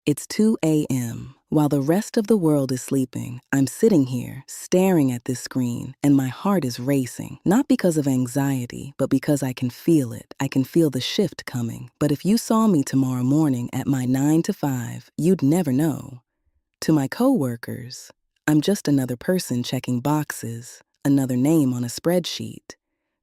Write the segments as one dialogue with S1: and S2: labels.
S1: It's 2 a.m. While the rest of the world is sleeping, I'm sitting here, staring at this screen, and my heart is racing. Not because of anxiety, but because I can feel it. I can feel the shift coming. But if you saw me tomorrow morning at my 9 to 5, you'd never know. To my coworkers, I'm just another person checking boxes, another name on a spreadsheet.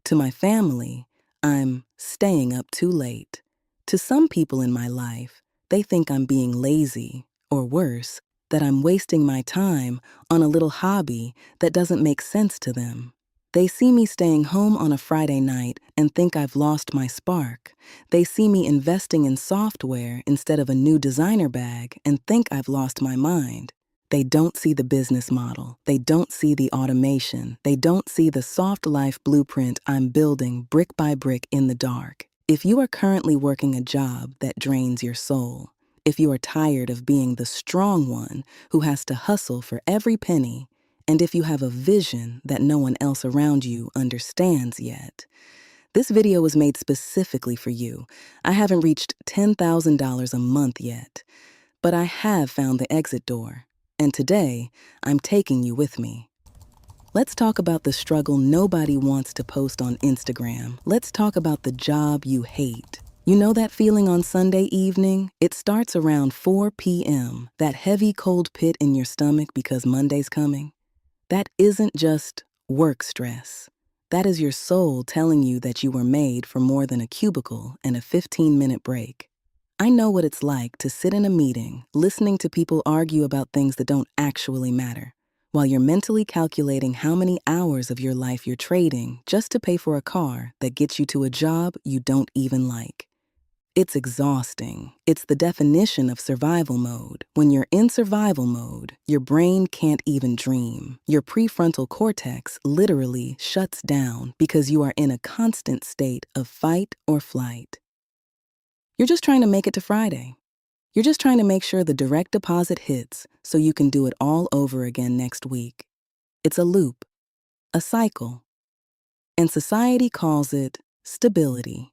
S1: To my family, I'm staying up too late. To some people in my life, they think I'm being lazy, or worse, that I'm wasting my time on a little hobby that doesn't make sense to them. They see me staying home on a Friday night and think I've lost my spark. They see me investing in software instead of a new designer bag and think I've lost my mind. They don't see the business model. They don't see the automation. They don't see the soft life blueprint I'm building brick by brick in the dark. If you are currently working a job that drains your soul, if you are tired of being the strong one who has to hustle for every penny, and if you have a vision that no one else around you understands yet, this video was made specifically for you. I haven't reached $10,000 a month yet, but I have found the exit door. And today, I'm taking you with me. Let's talk about the struggle nobody wants to post on Instagram. Let's talk about the job you hate. You know that feeling on Sunday evening? It starts around 4 p.m., that heavy cold pit in your stomach because Monday's coming. That isn't just work stress. That is your soul telling you that you were made for more than a cubicle and a 15-minute break. I know what it's like to sit in a meeting, listening to people argue about things that don't actually matter, while you're mentally calculating how many hours of your life you're trading just to pay for a car that gets you to a job you don't even like. It's exhausting. It's the definition of survival mode. When you're in survival mode, your brain can't even dream. Your prefrontal cortex literally shuts down because you are in a constant state of fight or flight. You're just trying to make it to Friday. You're just trying to make sure the direct deposit hits so you can do it all over again next week. It's a loop, a cycle, and society calls it stability.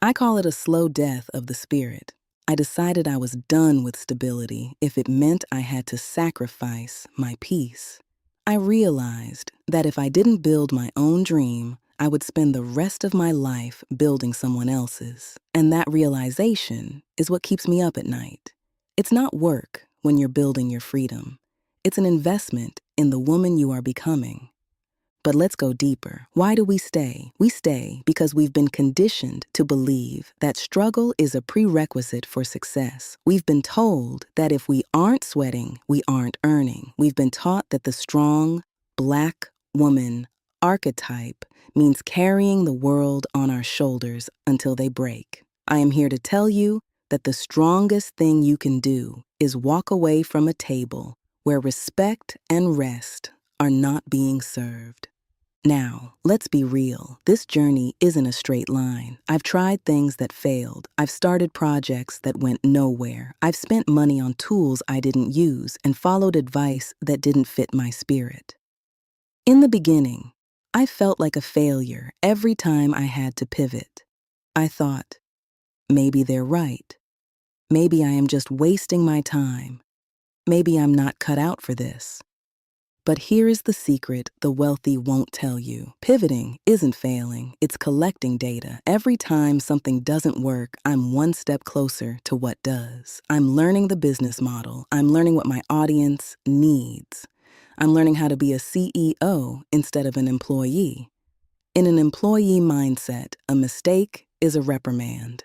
S1: I call it a slow death of the spirit. I decided I was done with stability if it meant I had to sacrifice my peace. I realized that if I didn't build my own dream, I would spend the rest of my life building someone else's. And that realization is what keeps me up at night. It's not work when you're building your freedom. It's an investment in the woman you are becoming. But let's go deeper. Why do we stay? We stay because we've been conditioned to believe that struggle is a prerequisite for success. We've been told that if we aren't sweating, we aren't earning. We've been taught that the strong, Black woman archetype means carrying the world on our shoulders until they break. I am here to tell you that the strongest thing you can do is walk away from a table where respect and rest are not being served. Now, let's be real. This journey isn't a straight line. I've tried things that failed. I've started projects that went nowhere. I've spent money on tools I didn't use and followed advice that didn't fit my spirit. In the beginning, I felt like a failure every time I had to pivot. I thought, maybe they're right. Maybe I am just wasting my time. Maybe I'm not cut out for this. But here is the secret the wealthy won't tell you. Pivoting isn't failing, it's collecting data. Every time something doesn't work, I'm one step closer to what does. I'm learning the business model. I'm learning what my audience needs. I'm learning how to be a CEO instead of an employee. In an employee mindset, a mistake is a reprimand.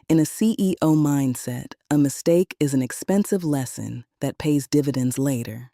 S1: In a CEO mindset, a mistake is an expensive lesson that pays dividends later.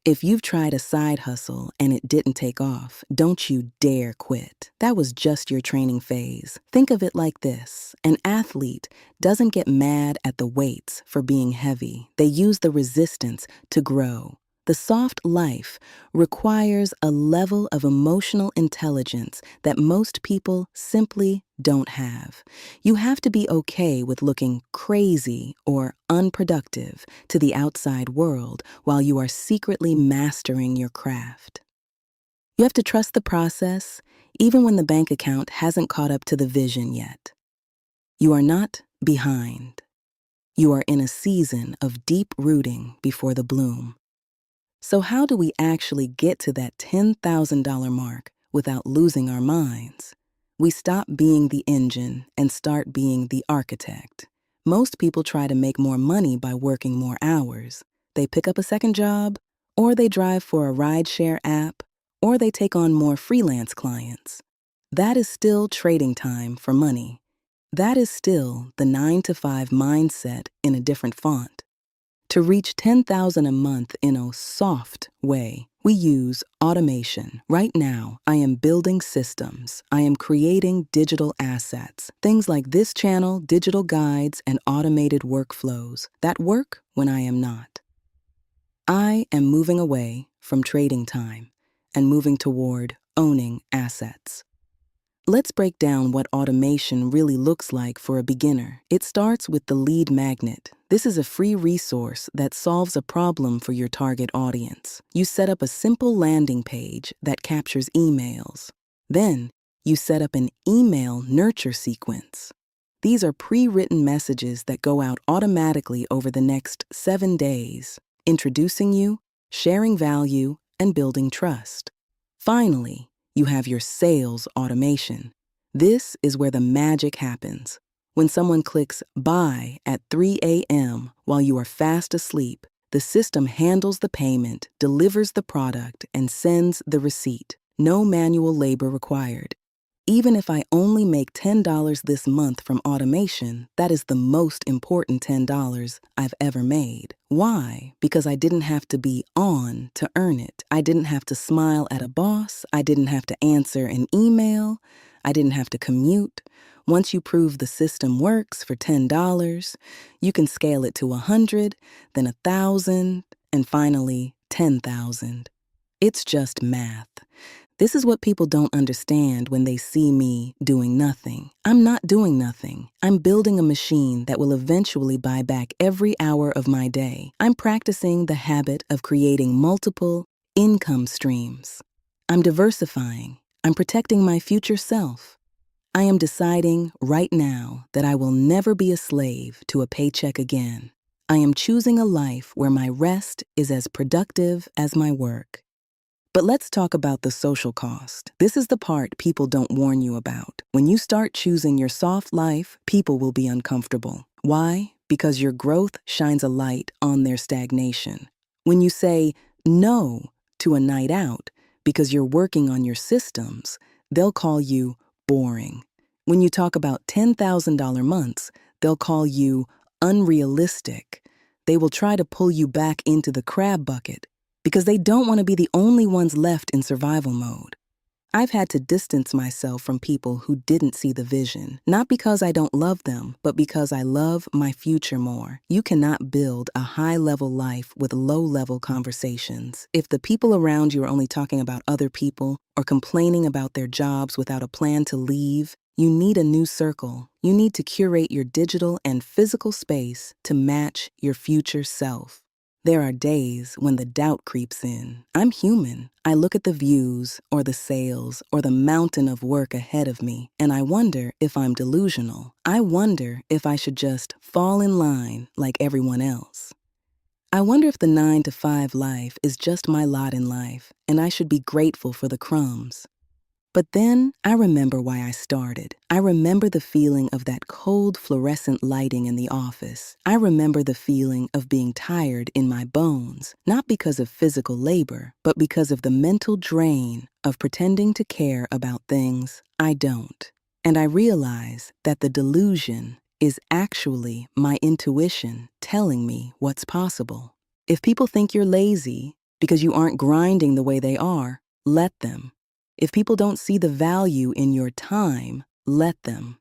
S1: If you've tried a side hustle and it didn't take off, don't you dare quit. That was just your training phase. Think of it like this. An athlete doesn't get mad at the weights for being heavy. They use the resistance to grow. The soft life requires a level of emotional intelligence that most people simply don't have. You have to be okay with looking crazy or unproductive to the outside world while you are secretly mastering your craft. You have to trust the process, even when the bank account hasn't caught up to the vision yet. You are not behind. You are in a season of deep rooting before the bloom. So how do we actually get to that $10,000 mark without losing our minds? We stop being the engine and start being the architect. Most people try to make more money by working more hours. They pick up a second job, or they drive for a rideshare app, or they take on more freelance clients. That is still trading time for money. That is still the 9 to 5 mindset in a different font. To reach 10,000 a month in a soft way, we use automation. Right now, I am building systems. I am creating digital assets. Things like this channel, digital guides, and automated workflows that work when I am not. I am moving away from trading time and moving toward owning assets. Let's break down what automation really looks like for a beginner. It starts with the lead magnet. This is a free resource that solves a problem for your target audience. You set up a simple landing page that captures emails. Then, you set up an email nurture sequence. These are pre-written messages that go out automatically over the next 7 days, introducing you, sharing value, and building trust. Finally, you have your sales automation. This is where the magic happens. When someone clicks buy at 3 a.m. while you are fast asleep, the system handles the payment, delivers the product, and sends the receipt. No manual labor required. Even if I only make $10 this month from automation, that is the most important $10 I've ever made. Why? Because I didn't have to be on to earn it. I didn't have to smile at a boss. I didn't have to answer an email. I didn't have to commute. Once you prove the system works for $10, you can scale it to 100, then 1,000, and finally 10,000. It's just math. This is what people don't understand when they see me doing nothing. I'm not doing nothing. I'm building a machine that will eventually buy back every hour of my day. I'm practicing the habit of creating multiple income streams. I'm diversifying. I'm protecting my future self. I am deciding right now that I will never be a slave to a paycheck again. I am choosing a life where my rest is as productive as my work. But let's talk about the social cost. This is the part people don't warn you about. When you start choosing your soft life, people will be uncomfortable. Why? Because your growth shines a light on their stagnation. When you say no to a night out because you're working on your systems, they'll call you boring. When you talk about $10,000 months, they'll call you unrealistic. They will try to pull you back into the crab bucket, because they don't want to be the only ones left in survival mode. I've had to distance myself from people who didn't see the vision, not because I don't love them, but because I love my future more. You cannot build a high-level life with low-level conversations. If the people around you are only talking about other people or complaining about their jobs without a plan to leave, you need a new circle. You need to curate your digital and physical space to match your future self. There are days when the doubt creeps in. I'm human. I look at the views or the sales or the mountain of work ahead of me, and I wonder if I'm delusional. I wonder if I should just fall in line like everyone else. I wonder if the 9 to 5 life is just my lot in life, and I should be grateful for the crumbs. But then I remember why I started. I remember the feeling of that cold fluorescent lighting in the office. I remember the feeling of being tired in my bones, not because of physical labor, but because of the mental drain of pretending to care about things I don't. And I realize that the delusion is actually my intuition telling me what's possible. If people think you're lazy because you aren't grinding the way they are, let them. If people don't see the value in your time, let them.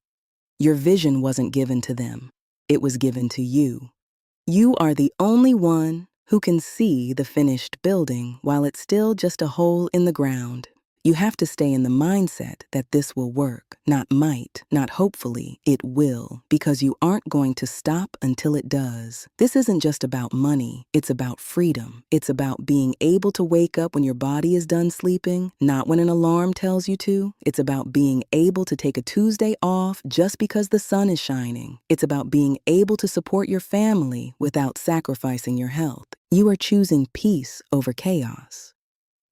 S1: Your vision wasn't given to them. It was given to you. You are the only one who can see the finished building while it's still just a hole in the ground. You have to stay in the mindset that this will work, not might, not hopefully, it will, because you aren't going to stop until it does. This isn't just about money, it's about freedom. It's about being able to wake up when your body is done sleeping, not when an alarm tells you to. It's about being able to take a Tuesday off just because the sun is shining. It's about being able to support your family without sacrificing your health. You are choosing peace over chaos.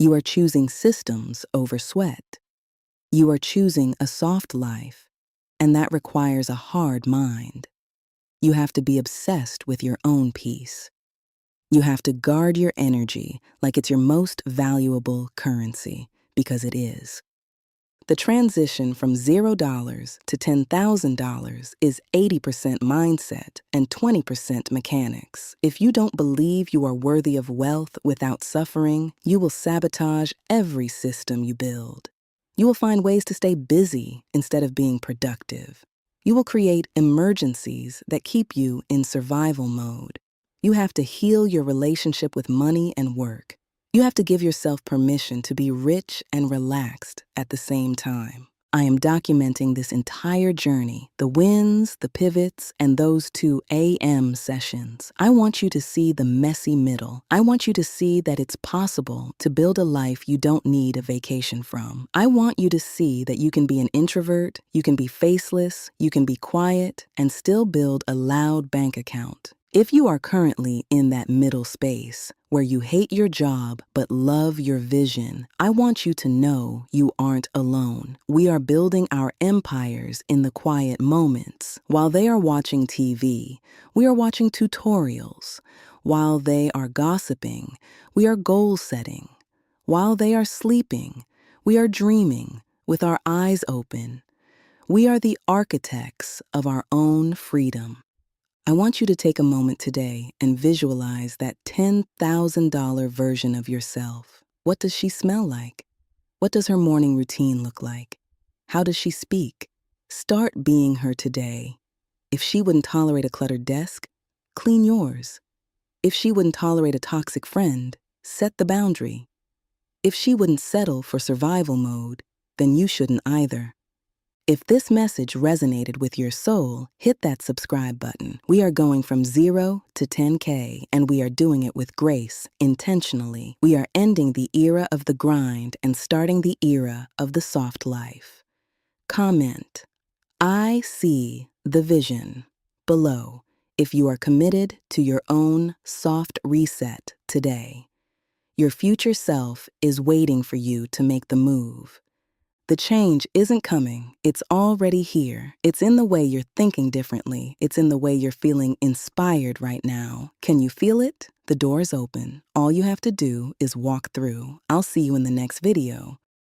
S1: You are choosing systems over sweat. You are choosing a soft life, and that requires a hard mind. You have to be obsessed with your own peace. You have to guard your energy like it's your most valuable currency, because it is. The transition from $0 to $10,000 is 80% mindset and 20% mechanics. If you don't believe you are worthy of wealth without suffering, you will sabotage every system you build. You will find ways to stay busy instead of being productive. You will create emergencies that keep you in survival mode. You have to heal your relationship with money and work. You have to give yourself permission to be rich and relaxed at the same time. I am documenting this entire journey, the wins, the pivots, and those 2 a.m. sessions. I want you to see the messy middle. I want you to see that it's possible to build a life you don't need a vacation from. I want you to see that you can be an introvert, you can be faceless, you can be quiet, and still build a loud bank account. If you are currently in that middle space, where you hate your job but love your vision, I want you to know you aren't alone. We are building our empires in the quiet moments. While they are watching TV, we are watching tutorials. While they are gossiping, we are goal setting. While they are sleeping, we are dreaming with our eyes open. We are the architects of our own freedom. I want you to take a moment today and visualize that $10,000 version of yourself. What does she smell like? What does her morning routine look like? How does she speak? Start being her today. If she wouldn't tolerate a cluttered desk, clean yours. If she wouldn't tolerate a toxic friend, set the boundary. If she wouldn't settle for survival mode, then you shouldn't either. If this message resonated with your soul, hit that subscribe button. We are going from 0 to 10K, and we are doing it with grace, intentionally. We are ending the era of the grind and starting the era of the soft life. Comment, I see the vision, below, if you are committed to your own soft reset today. Your future self is waiting for you to make the move. The change isn't coming, it's already here. It's in the way you're thinking differently. It's in the way you're feeling inspired right now. Can you feel it? The door is open. All you have to do is walk through. I'll see you in the next video.